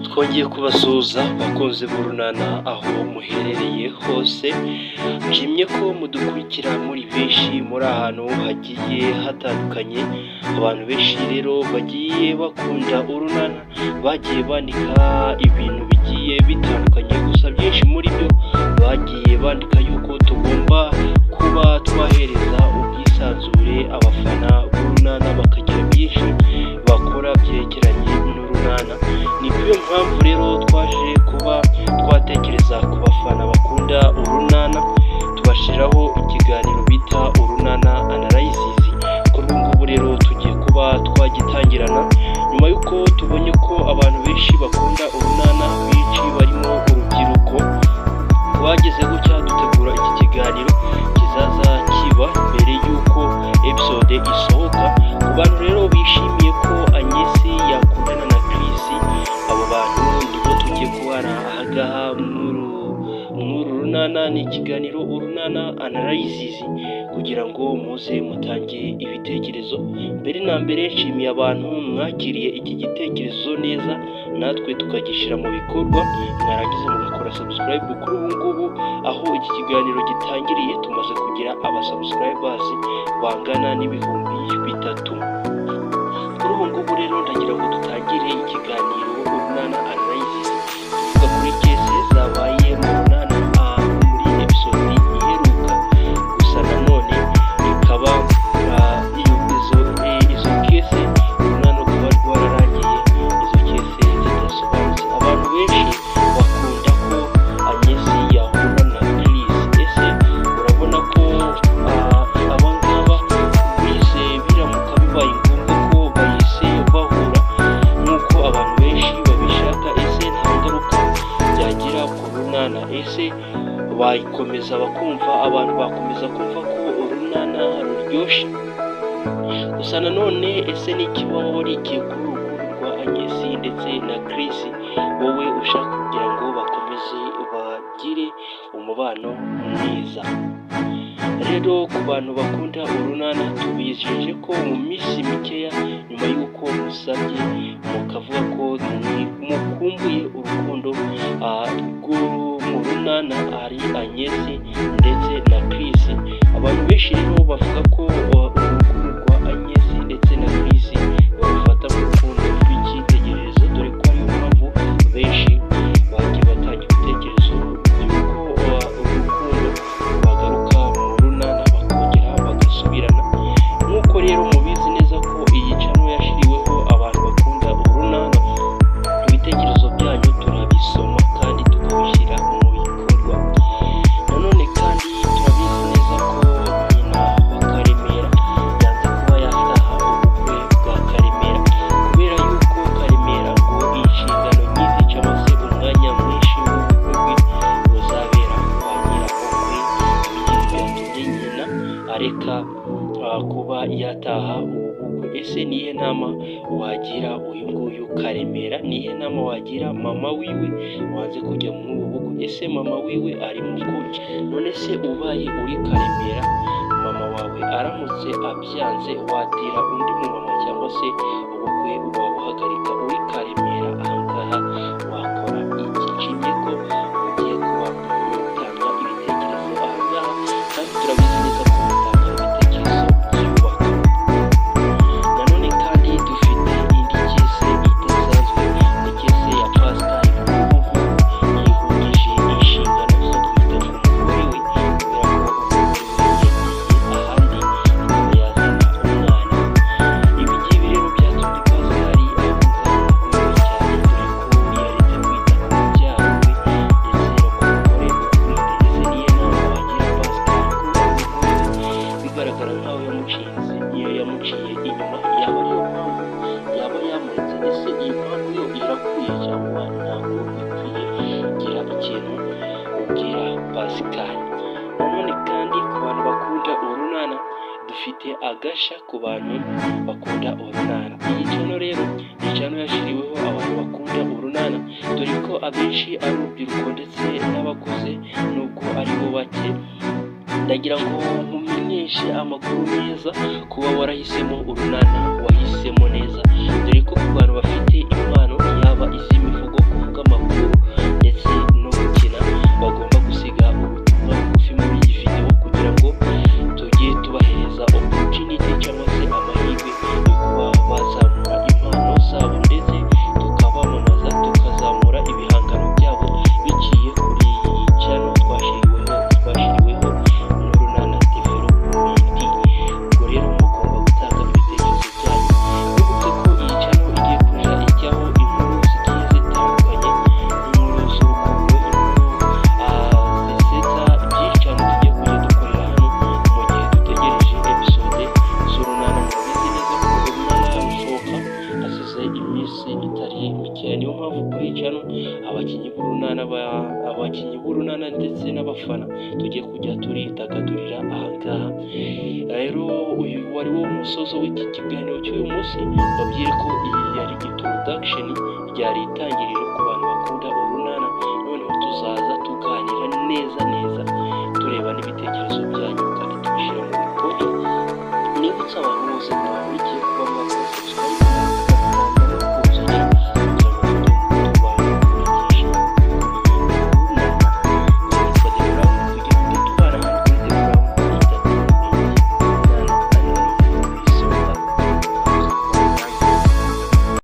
Twongeye kubasuhuza bakunze b'urunana aho muherereye hose, nshimye ko mudukurikira muri benshi muri ahantu hagiye hatandukanye. Abantu benshi rero bagiye bakunda urunana, bagiye bandika ibintu bigiye bitandukanye, gusa byinshi muri byo bagiye bandika yuko tugomba kuba twahereza ubwisanzure abafana b'urunana bakagira byinshi bakora byerekeranye n'urunana. Niyo mpamvu rero twaje kuba twatekereza ku bafana bakunda urunana, tubashyiraho ikiganiro bita urunana analysis. Kuri ubu ngubu rero tugiye kuba twagitangirana nyuma y'uko tubonye ko abantu benshi bakunda urunana, benshi barimo urubyiruko. Twageze gutya dutegura iki kiganiro kizaza kiba mbere y'uko episode isohoka. Ku bantu rero bishimiye ko Agnes yakundana na Chris, abo bantu nibo tugiye kubana ahangaha muri urunana. Ni ikiganiro urunana analysis kugira ngo muze mutange ibitekerezo. Mbere na mbere nshimiye abantu mwakiriye iki gitekerezo neza, natwe tukagishyira mu bikorwa. Mwarangiza mugakora subscribe. Kuri ubu ngubu aho iki kiganiro gitangiriye tumaze kugira abasubscribers bangana n'ibihumbi 3. Kuri ubu ngubu rero ndagira ngo dutangire ikiganiro urunana analysis, tuvuga kuri kese zabaye mu runana muri episode iheruka. Gusa nanone ikaba izo kese urunana rukaba rwararangiye, izo kese zidasobanutse. Abantu benshi bakunda ko Agnes yahura na Chris. Ese urabona ko abangaba bize biramuka bibaye ngombwa ko bahise bahura nk'uko abantu benshi babishaka? Ese nta ngaruka byagira ku runana? Ese bayikomeza bakumva, abantu bakomeza kumva ko urunana ruryoshye? Gusa nanone ese n'ikibaho warigiye kuri urukundo rwa Agnes ndetse na Chris, wowe ushaka kugira ngo bakomeze bagire umubano mwiza? Rero ku bantu bakunda urunana, tubijeje ko mu minsi mikeya nyuma y'uko musabye mukavuga ko mukumbuye urukundo rwo mu runana ari Agnes ndetse na Chris, abantu benshi rero bavuga ko urukundo rwa Agnes ndetse na Chris babufata mu rukundo rw'icyitegererezo, dore ko ariyo mpamvu benshi bagiye batanga ibitekerezo by'uko urukundo bagaruka mu runana bakongera bagasubirana. Nk'uko rero mubizi neza ko iyi channel yashyiriweho abantu bakunda urunana, ibitekerezo byanyu turabisoma kandi tukabishyira mu bikorwa. Nanone kandi turabizi neza ko nyina wa Karemera yanze kuba yataha ubukwe bwa Karemera, kubera yuko Karemera ngo inshingano nyinshi cyangwa se umwanya mwinshi w'ubukwe bwe buzabera kwa nyirabukwe. Ibyo byatumye nyina areka kuba yataha ubukwe. Ese nihe nama wagira uyu nguyu Karemera? Nihe nama wagira mama wiwe wanze kujya muri ubu bukwe? Ese mama wiwe ari mu kuri? None se ubaye uri Karemera, mama wawe aramutse abyanze, watira undi mu mama cyangwa se ubukwe wabuhagarika? Uri Karemera ahangaha wakora iki? Nshimye ko mugiye kuba mutanga ibitekerezo ahangaha, kandi turabizi neza ko mutanga ibitekerezo byubaka. Nanone kandi dufite indi kese idasanzwe, ni kese ya Pascal Ubu yihugije inshingano zo kwita ku mugore we, kubera ko umugore we yagiye ahandi akaba yazana umwana. Ibi ngibi rero byatumye Pascal avuga umugore we cyane, dore ko yaretse kwita ku mubyaro we ndetse no ku mugore utwite. Ese niyo nama wagira Pascal ko umugore we bigaragara nkaho yamuciye inyuma? Yaba ariyo mpamvu yaba yamuretse? Ese iyi mpamvu yo irakwiye cyangwa ntabwo ikwiye? Gira ikintu ubwira Pascal. Nanone kandi ku bantu bakunda urunana, dufite agashya ku bantu bakunda urunana. Iyi channel rero ni channel yashyiriweho abantu bakunda urunana, dore ko abenshi ari urubyiruko ndetse n'abakuze, nubwo ari bo bake. Ndagira ngo mumenyeshe amakuru meza, kuba warahisemo urunana wahisemo neza, dore ko ku bantu bafite impano, yaba iz'imivugo, ku niyo mpamvu kuri channel abakinnyi b'urunana ndetse n'abafana tugiye kujya turidagadurira ahangaha. Rero uyu wari wo musozo w'iki kiganiro cy'uyu munsi, babwire ko iyi yari introduction, ryari itangiriro ku bantu bakunda urunana. Noneho tuzaza tuganira neza tureba n'ibitekerezo